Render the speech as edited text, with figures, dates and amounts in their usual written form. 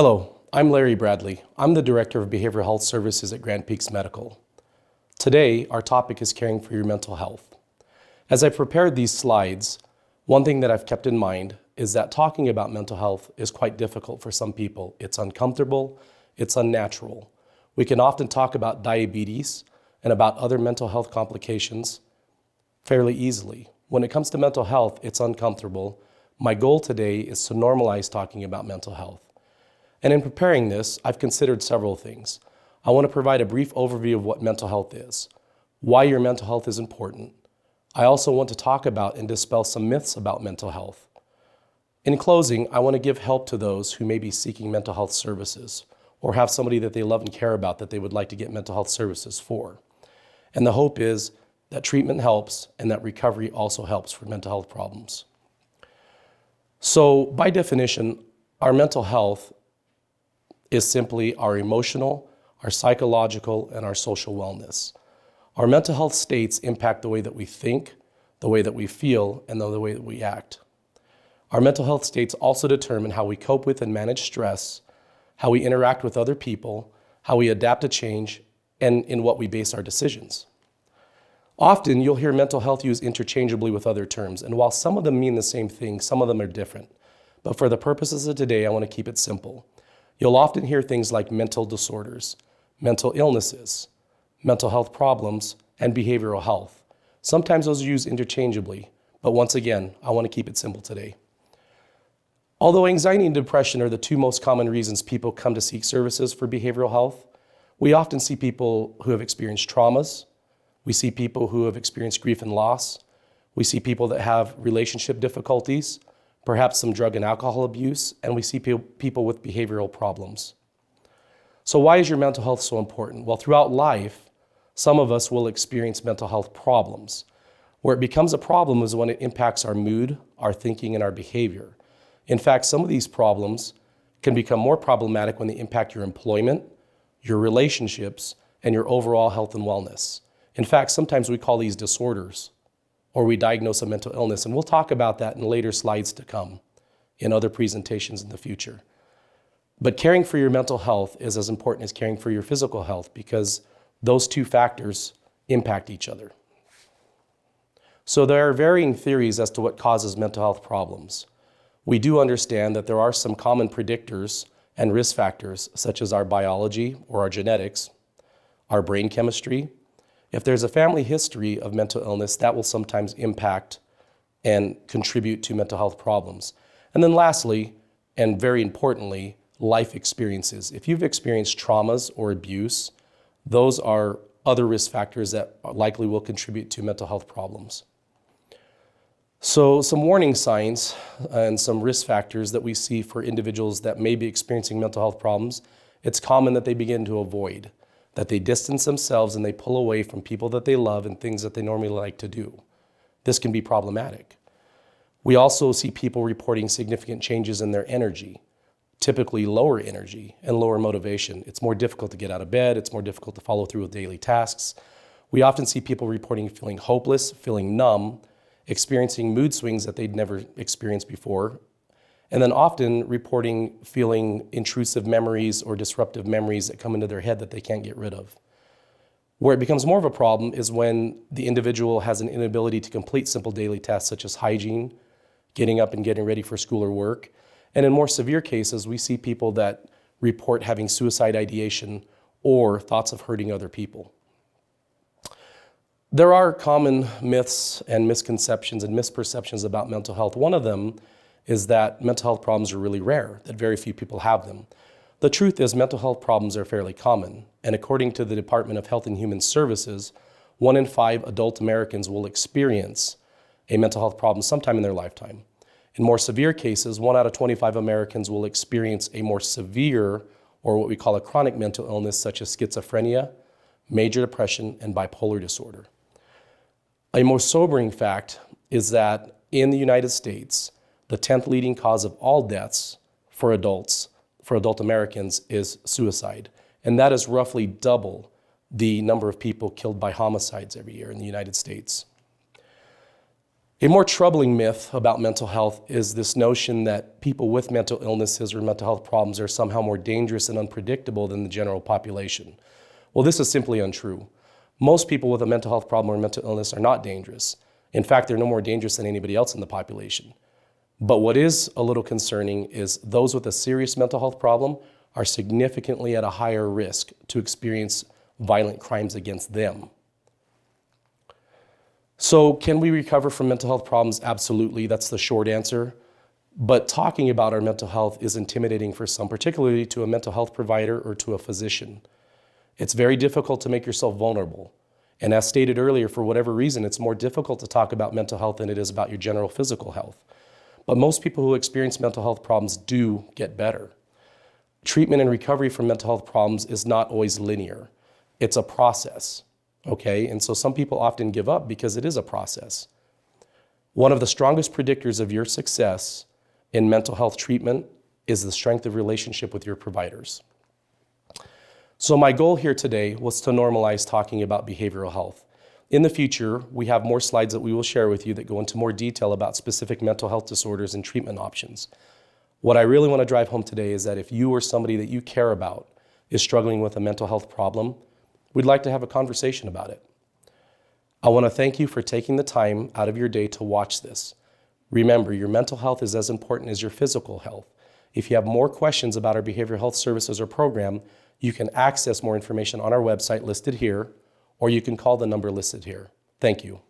Hello, I'm Larry Bradley. I'm the Director of Behavioral Health Services at Grand Peaks Medical. Today, our topic is caring for your mental health. As I prepared these slides, one thing that I've kept in mind is that talking about mental health is quite difficult for some people. It's uncomfortable, it's unnatural. We can often talk about diabetes and about other mental health complications fairly easily. When it comes to mental health, it's uncomfortable. My goal today is to normalize talking about mental health. And in preparing this, I've considered several things. I want to provide a brief overview of what mental health is, why your mental health is important. I also want to talk about and dispel some myths about mental health. In closing, I want to give help to those who may be seeking mental health services or have somebody that they love and care about that they would like to get mental health services for. And the hope is that treatment helps and that recovery also helps for mental health problems. So by definition, our mental health is simply our emotional, our psychological, and our social wellness. Our mental health states impact the way that we think, the way that we feel, and the way that we act. Our mental health states also determine how we cope with and manage stress, how we interact with other people, how we adapt to change, and in what we base our decisions. Often, you'll hear mental health used interchangeably with other terms, and while some of them mean the same thing, some of them are different. But for the purposes of today, I want to keep it simple. You'll often hear things like mental disorders, mental illnesses, mental health problems, and behavioral health. Sometimes those are used interchangeably, but once again, I want to keep it simple today. Although anxiety and depression are the two most common reasons people come to seek services for behavioral health, we often see people who have experienced traumas, we see people who have experienced grief and loss, we see people that have relationship difficulties, perhaps some drug and alcohol abuse, and we see people with behavioral problems. So why is your mental health so important? Well, throughout life, some of us will experience mental health problems. Where it becomes a problem is when it impacts our mood, our thinking, and our behavior. In fact, some of these problems can become more problematic when they impact your employment, your relationships, and your overall health and wellness. In fact, sometimes we call these disorders, or we diagnose a mental illness, and we'll talk about that in later slides to come in other presentations in the future. But caring for your mental health is as important as caring for your physical health because those two factors impact each other. So there are varying theories as to what causes mental health problems. We do understand that there are some common predictors and risk factors such as our biology or our genetics, our brain chemistry. If there's a family history of mental illness, that will sometimes impact and contribute to mental health problems. And then lastly, and very importantly, life experiences. If you've experienced traumas or abuse, those are other risk factors that likely will contribute to mental health problems. So some warning signs and some risk factors that we see for individuals that may be experiencing mental health problems, it's common that they begin to avoid, that they distance themselves and they pull away from people that they love and things that they normally like to do. This can be problematic. We also see people reporting significant changes in their energy, typically lower energy and lower motivation. It's more difficult to get out of bed. It's more difficult to follow through with daily tasks. We often see people reporting feeling hopeless, feeling numb, experiencing mood swings that they'd never experienced before, and then often reporting feeling intrusive memories or disruptive memories that come into their head that they can't get rid of. Where it becomes more of a problem is when the individual has an inability to complete simple daily tasks such as hygiene, getting up and getting ready for school or work. And in more severe cases, we see people that report having suicide ideation or thoughts of hurting other people. There are common myths and misconceptions and misperceptions about mental health. One of them is that mental health problems are really rare, that very few people have them. The truth is mental health problems are fairly common, and according to the Department of Health and Human Services, 1 in 5 adult Americans will experience a mental health problem sometime in their lifetime. In more severe cases, 1 out of 25 Americans will experience a more severe or what we call a chronic mental illness such as schizophrenia, major depression, and bipolar disorder. A more sobering fact is that in the United States, the 10th leading cause of all deaths for adult Americans is suicide. And that is roughly double the number of people killed by homicides every year in the United States. A more troubling myth about mental health is this notion that people with mental illnesses or mental health problems are somehow more dangerous and unpredictable than the general population. Well, this is simply untrue. Most people with a mental health problem or mental illness are not dangerous. In fact, they're no more dangerous than anybody else in the population. But what is a little concerning is those with a serious mental health problem are significantly at a higher risk to experience violent crimes against them. So can we recover from mental health problems? Absolutely, that's the short answer. But talking about our mental health is intimidating for some, particularly to a mental health provider or to a physician. It's very difficult to make yourself vulnerable. And as stated earlier, for whatever reason, it's more difficult to talk about mental health than it is about your general physical health. But most people who experience mental health problems do get better. Treatment and recovery from mental health problems is not always linear. It's a process. Okay, and so some people often give up because it is a process. One of the strongest predictors of your success in mental health treatment is the strength of relationship with your providers. So my goal here today was to normalize talking about behavioral health. In the future, we have more slides that we will share with you that go into more detail about specific mental health disorders and treatment options. What I really want to drive home today is that if you or somebody that you care about is struggling with a mental health problem, we'd like to have a conversation about it. I want to thank you for taking the time out of your day to watch this. Remember, your mental health is as important as your physical health. If you have more questions about our behavioral health services or program, you can access more information on our website listed here, or you can call the number listed here. Thank you.